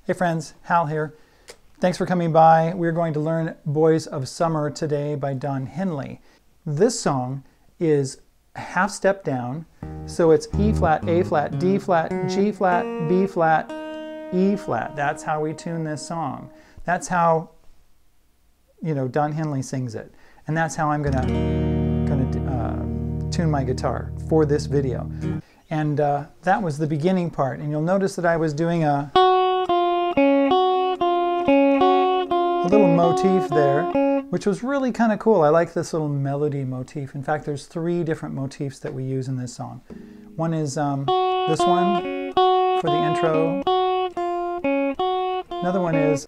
Hey friends, Hal here. Thanks for coming by. We're going to learn Boys of Summer today by Don Henley. This song is a half step down, so it's E flat, A flat, D flat, G flat, B flat, E flat. That's how we tune this song. That's how, Don Henley sings it. And that's how I'm gonna tune my guitar for this video. And that was the beginning part. And you'll notice that I was doing a little motif there, which was really kind of cool. I like this little melody motif. In fact, there's 3 different motifs that we use in this song. One is this one for the intro. Another one is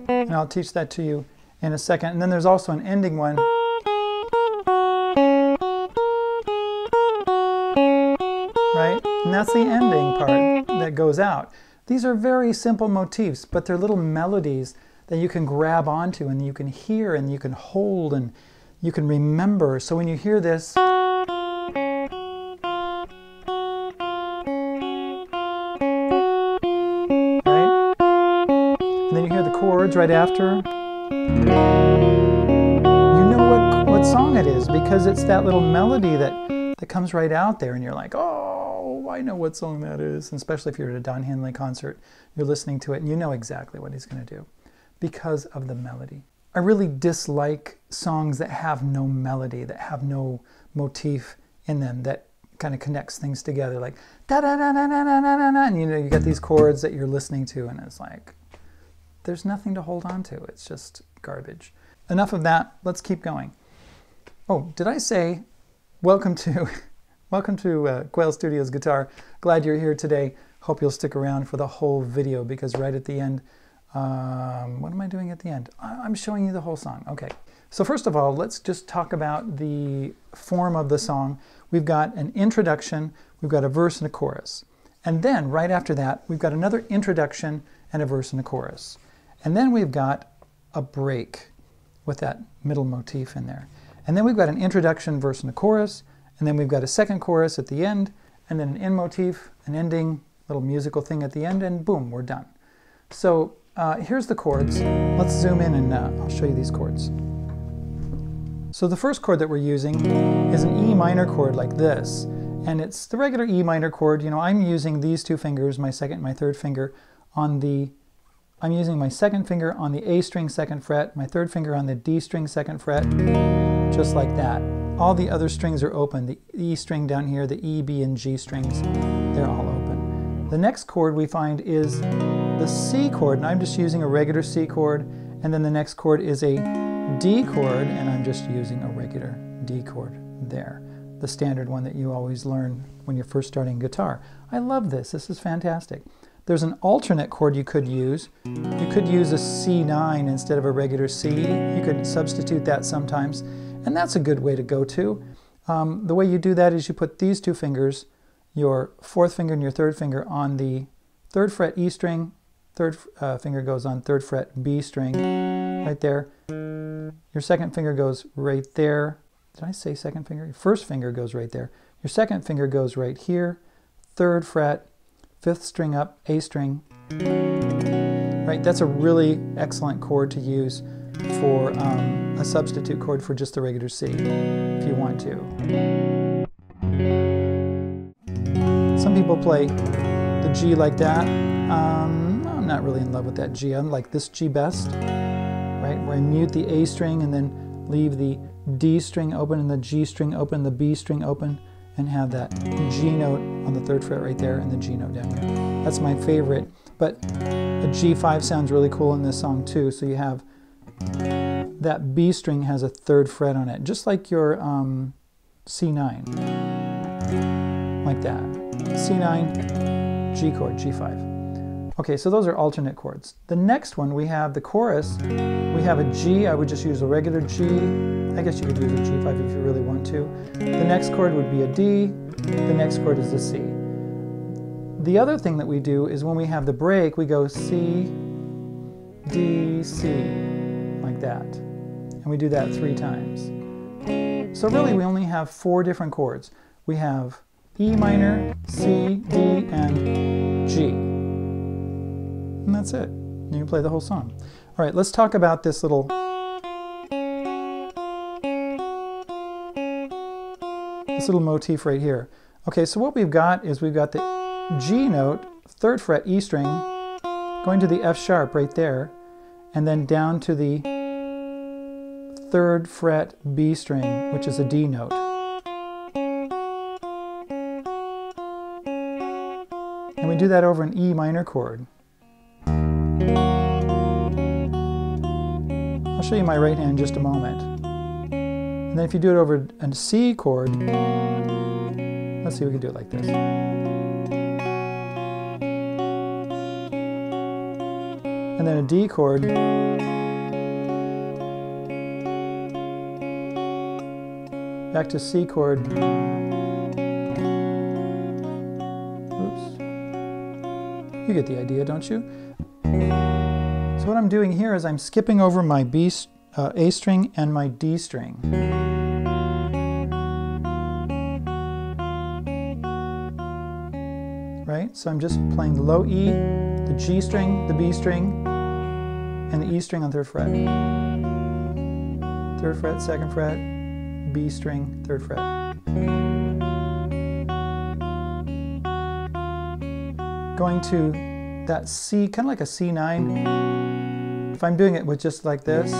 and I'll teach that to you in a second. And then there's also an ending one. Right? And that's the ending part that goes out. These are very simple motifs, but they're little melodies that you can grab onto and you can hear and you can hold and you can remember. So when you hear this, right? And then you hear the chords right after. You know what song it is because it's that little melody that comes right out there and you're like, oh, I know what song that is. And especially if you're at a Don Henley concert, you're listening to it and you know exactly what he's going to do because of the melody. I really dislike songs that have no melody, that have no motif in them, that kind of connects things together, like da da da da da da da da, and you got these chords that you're listening to and it's like there's nothing to hold on to. It's just garbage. Enough of that. Let's keep going. Oh, did I say welcome to Quail Studios Guitar. Glad you're here today. Hope you'll stick around for the whole video because right at the end, what am I doing at the end? I'm showing you the whole song. Okay. So first of all, let's just talk about the form of the song. We've got an introduction, we've got a verse and a chorus. And then right after that, we've got another introduction and a verse and a chorus. And then we've got a break with that middle motif in there. And then we've got an introduction, verse, and a chorus, and then we've got a second chorus at the end, and then an end motif, an ending, little musical thing at the end, and boom, we're done. So here's the chords. Let's zoom in and I'll show you these chords. So the first chord that we're using is an E minor chord like this, and it's the regular E minor chord. I'm using these 2 fingers, my second and my third finger, I'm using my second finger on the A string 2nd fret, my third finger on the D string 2nd fret, just like that. All the other strings are open. The E string down here, the E, B, and G strings, they're all open. The next chord we find is the C chord, and I'm just using a regular C chord, and then the next chord is a D chord, and I'm just using a regular D chord there. The standard one that you always learn when you're first starting guitar. I love this. This is fantastic. There's an alternate chord you could use. You could use a C9 instead of a regular C. You could substitute that sometimes, and that's a good way to go too. The way you do that is you put these 2 fingers, your 4th finger and your 3rd finger, on the 3rd fret E string, 3rd finger goes on 3rd fret B string, right there. Your 2nd finger goes right there. Did I say 2nd finger? Your 1st finger goes right there. Your 2nd finger goes right here, 3rd fret, 5th string up, A string. Right, that's a really excellent chord to use for a substitute chord for just the regular C, if you want to. Some people play the G like that. I'm not really in love with that G. I like this G best, right, where I mute the A string and then leave the D string open and the G string open, the B string open, and have that G note on the 3rd fret right there and the G note down here. That's my favorite, but a G5 sounds really cool in this song too. So you have that B string has a 3rd fret on it, just like your C9, like that. C9, G chord, G5. Okay, so those are alternate chords. The next one, we have the chorus. We have a G. I would just use a regular G. I guess you could use a G5 if you really want to. The next chord would be a D. The next chord is a C. The other thing that we do is when we have the break, we go C, D, C, like that. And we do that 3 times. So really we only have 4 different chords. We have E minor, C, D, and G. And that's it. You can play the whole song. All right, let's talk about this little motif right here. Okay, so what we've got is we've got the G note, 3rd fret E string, going to the F sharp right there, and then down to the 3rd fret B string, which is a D note. And we do that over an E minor chord. I'll show you my right hand in just a moment. And then if you do it over a C chord, let's see if we can do it like this. And then a D chord. Back to C chord. Oops. You get the idea, don't you? So what I'm doing here is I'm skipping over my A string and my D string. Right? So I'm just playing the low E, the G string, the B string, and the E string on 3rd fret. 3rd fret, 2nd fret, B string, 3rd fret. Going to that C, kind of like a C9. If I'm doing it with just like this,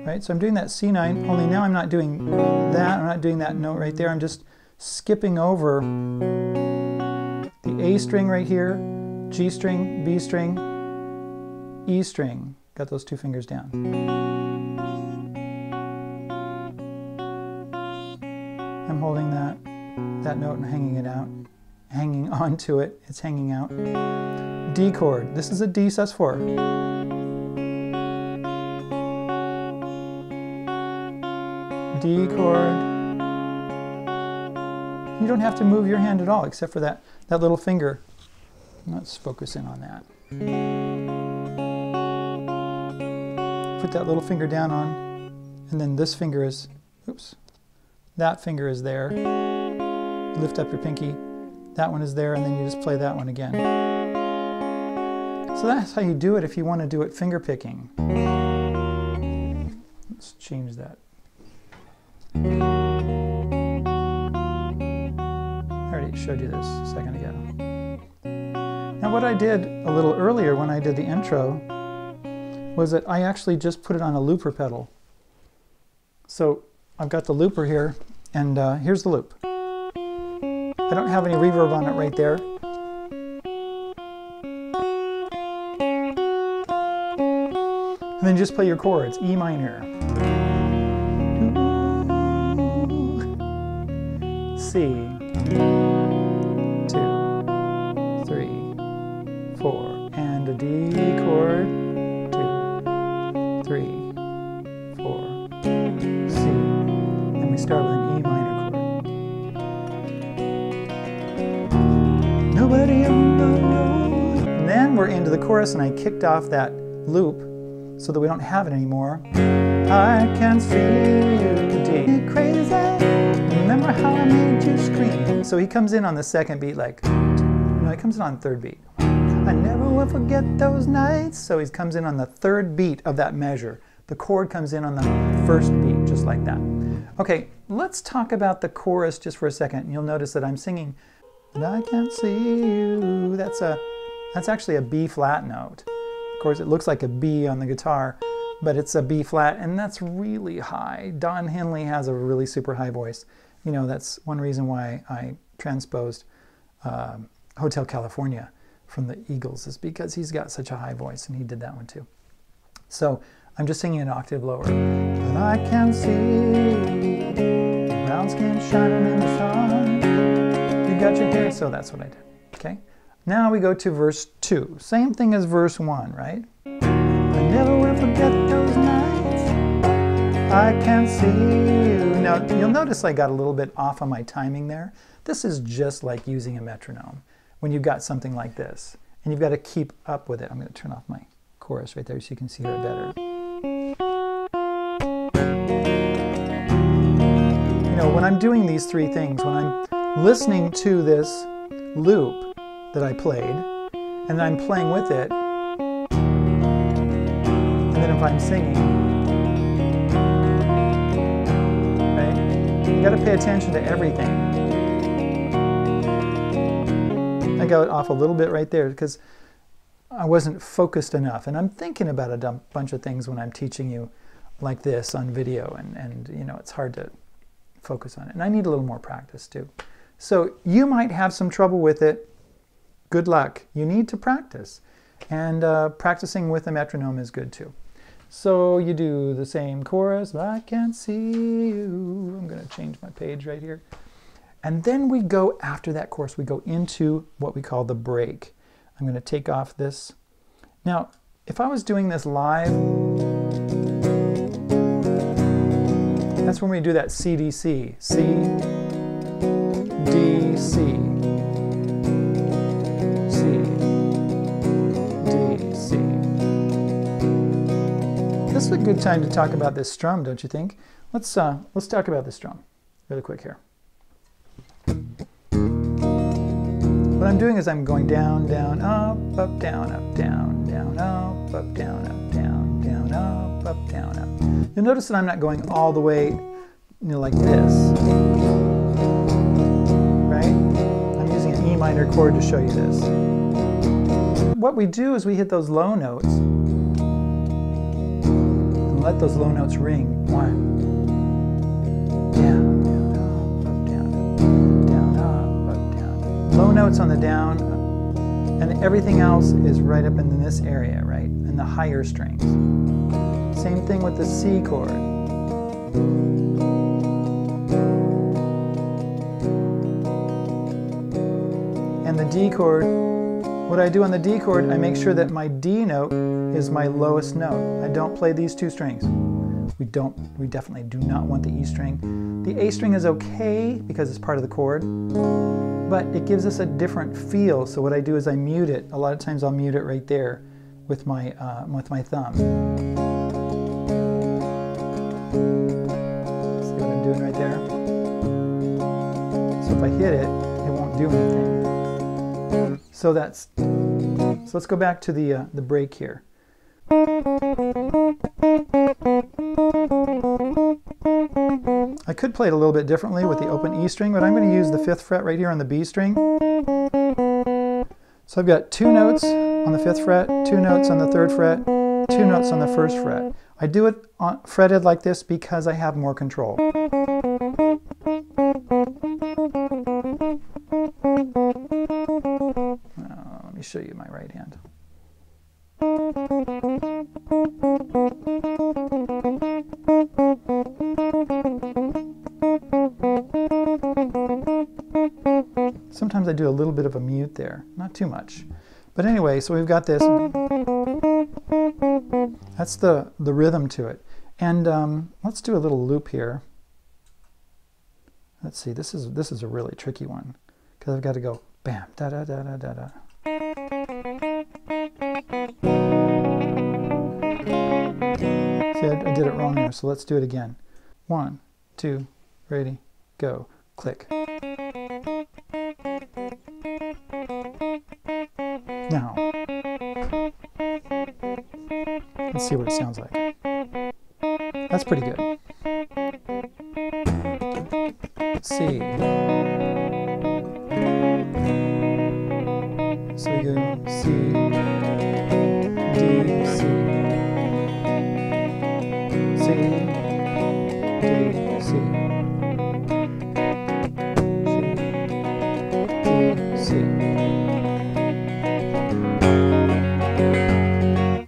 right? So I'm doing that C9, only now I'm not doing that, I'm not doing that note right there, I'm just skipping over the A string right here, G string, B string, E string. Got those 2 fingers down. I'm holding that note and hanging it out, hanging onto it, it's hanging out. D chord, this is a D sus4. D chord. You don't have to move your hand at all except for that little finger. Let's focus in on that. Put that little finger down on, and then this finger is, oops, that finger is there. Lift up your pinky, that one is there, and then you just play that one again. So that's how you do it if you want to do it finger picking. Let's change that. I already showed you this a second ago. Now what I did a little earlier when I did the intro was that I actually just put it on a looper pedal. So I've got the looper here, and here's the loop. I don't have any reverb on it right there. And then just play your chords, E minor, C, 2, 3, 4, and a D chord, 2, 3, 4, C, and we start with an E minor chord. Nobody knows. And then we're into the chorus, and I kicked off that loop so that we don't have it anymore. I can see you, D, crazy. Remember how I made you scream? So he comes in on the 2nd beat like, no, he comes in on the 3rd beat. I never will forget those nights. So he comes in on the 3rd beat of that measure. The chord comes in on the 1st beat, just like that. Okay, let's talk about the chorus just for a second. You'll notice that I'm singing, and I can't see you. That's actually a B flat note. Of course, it looks like a B on the guitar, but it's a B flat, and that's really high. Don Henley has a really super high voice. You know, that's one reason why I transposed Hotel California from the Eagles, is because he's got such a high voice, and he did that one too. So I'm just singing an octave lower. But I can see the brown skin shining in the sun. You got your hair, so that's what I did. Okay. Now we go to verse 2. Same thing as verse 1, right? I never will forget those nights. I can see you. Now, you'll notice I got a little bit off on my timing there. This is just like using a metronome when you've got something like this, and you've got to keep up with it. I'm going to turn off my chorus right there so you can hear it better. You know, when I'm doing these three things, when I'm listening to this loop that I played, and then I'm playing with it, and then if I'm singing, right? You got to pay attention to everything. I got off a little bit right there because I wasn't focused enough, and I'm thinking about a bunch of things when I'm teaching you like this on video, and you know, it's hard to focus on it, and I need a little more practice too. So you might have some trouble with it. Good luck. You need to practice, and practicing with a metronome is good too. So you do the same chorus, I can't see you. I'm going to change my page right here. And then we go, after that chorus, we go into what we call the break. I'm going to take off this. Now, if I was doing this live, that's when we do that C-D-C. C-D-C. C-D-C. This is a good time to talk about this strum, don't you think? Let's talk about the strum really quick here. What I'm doing is I'm going down, down, up, down, down, down, up, down, down, down, up, down, up. You'll notice that I'm not going all the way, you know, like this, right? I'm using an E minor chord to show you this. What we do is we hit those low notes and let those low notes ring. One, down, low notes on the down, and everything else is right up in this area, right? In the higher strings. Same thing with the C chord. And the D chord, what I do on the D chord, I make sure that my D note is my lowest note. I don't play these two strings. We definitely do not want the E string. The A string is okay because it's part of the chord, but it gives us a different feel. So what I do is I mute it. A lot of times I'll mute it right there with my thumb. See what I'm doing right there? So if I hit it, it won't do anything. So let's go back to the break here. I could play it a little bit differently with the open E string, but I'm going to use the 5th fret right here on the B string. So I've got 2 notes on the 5th fret, 2 notes on the 3rd fret, 2 notes on the 1st fret. I do it fretted like this because I have more control. Let me show you my right hand. Sometimes I do a little bit of a mute there, not too much. But anyway, so we've got this. That's the rhythm to it. And let's do a little loop here. Let's see, this is a really tricky one because I've got to go bam, da da da da da da. See, I did it wrong there, so let's do it again. 1, 2, ready, go, click. Now, let's see what it sounds like. That's pretty good. C. So we go C, D, C. C, D, C. C, D, C.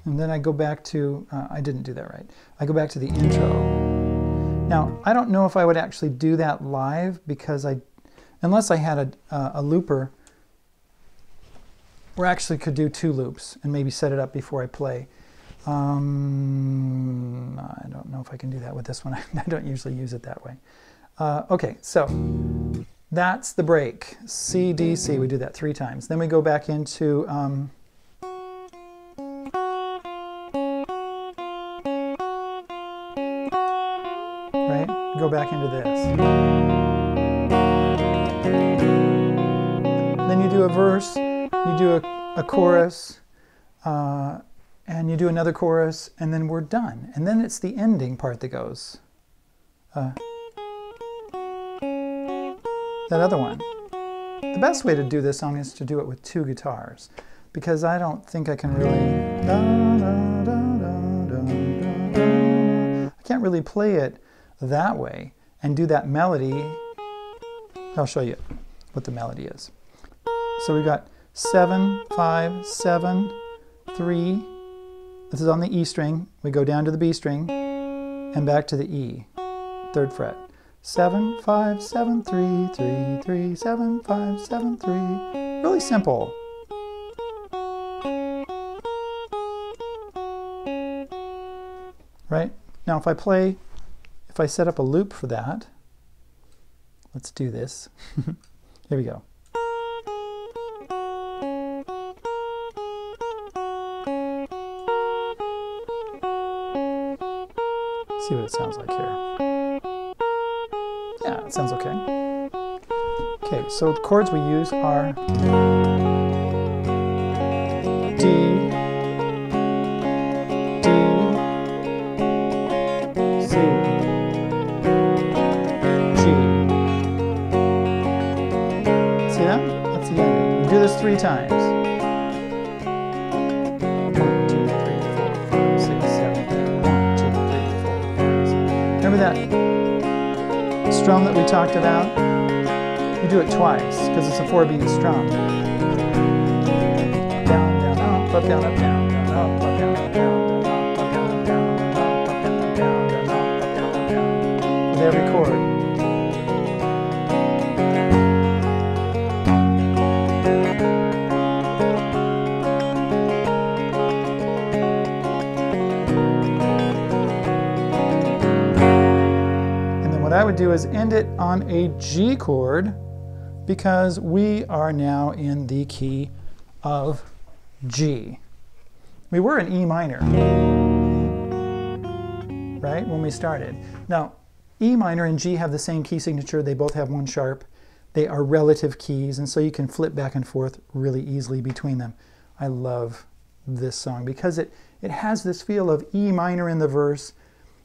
And then I go back to, I didn't do that right. I go back to the intro. Now, I don't know if I would actually do that live because unless I had a looper, or actually could do 2 loops and maybe set it up before I play. I don't know if I can do that with this one. I don't usually use it that way. Okay, so that's the break. C, D, C. We do that 3 times. Then we go back into right? Go back into this. Then you do a verse, you do a chorus, and you do another chorus, and then we're done. And then it's the ending part that goes. That other one. The best way to do this song is to do it with two guitars, because I don't think I can really... I can't really play it that way and do that melody. I'll show you what the melody is. So we've got 7, 5, 7, 3. This is on the E string. We go down to the B string and back to the E, 3rd fret. 7, 5, 7, 3, 3, 3, 7, 5, 7, 3. Really simple. Right? Now if I set up a loop for that, let's do this. Here we go. See what it sounds like here. Yeah, it sounds okay. Okay, so the chords we use are D, D, C, G. See that? That's the ending. You do this 3 times. 1, 2, 3, 4, 5, 6, 7, 8. 1, 2, 3, 4, 5, 6. Remember that strum that we talked about? You do it twice because it's a 4-beat strum. Down, down, up, up, down, up, down, down, up, up, down, up, down, down, up, down, down, up, down, down, down, up, down, down, with every chord. What I would do is end it on a G chord, because we are now in the key of G. We were in E minor, right, when we started. Now, E minor and G have the same key signature. They both have 1 sharp. They are relative keys, and so you can flip back and forth really easily between them. I love this song because it has this feel of E minor in the verse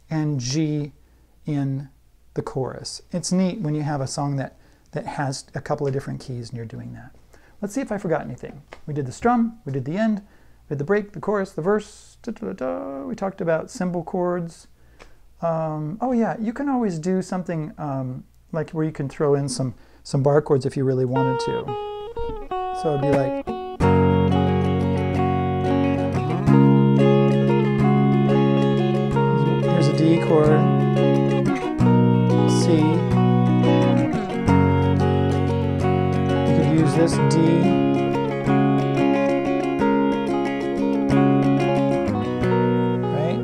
and G in the chorus. It's neat when you have a song that has a couple of different keys and you're doing that. Let's see if I forgot anything. We did the strum, we did the end, we did the break, the chorus, the verse, we talked about cymbal chords. Oh yeah, you can always do something like where you can throw in some bar chords if you really wanted to. So it'd be like, here's a D chord, C. You could use this D. Right?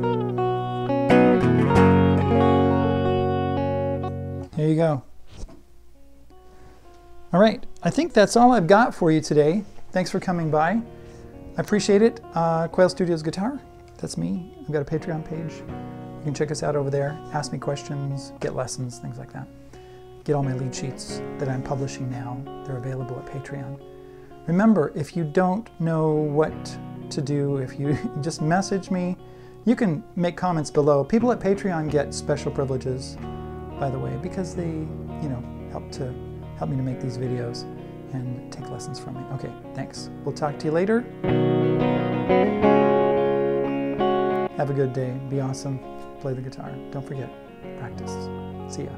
There you go. All right, I think that's all I've got for you today. Thanks for coming by. I appreciate it. Quail Studios Guitar, that's me. I've got a Patreon page. You can check us out over there, ask me questions, get lessons, things like that. Get all my lead sheets that I'm publishing now. They're available at Patreon. Remember, if you don't know what to do, if you just message me, you can make comments below. People at Patreon get special privileges, by the way, because they, help me to make these videos and take lessons from me. Okay, thanks. We'll talk to you later. Have a good day. Be awesome. Play the guitar. Don't forget, practice. See ya.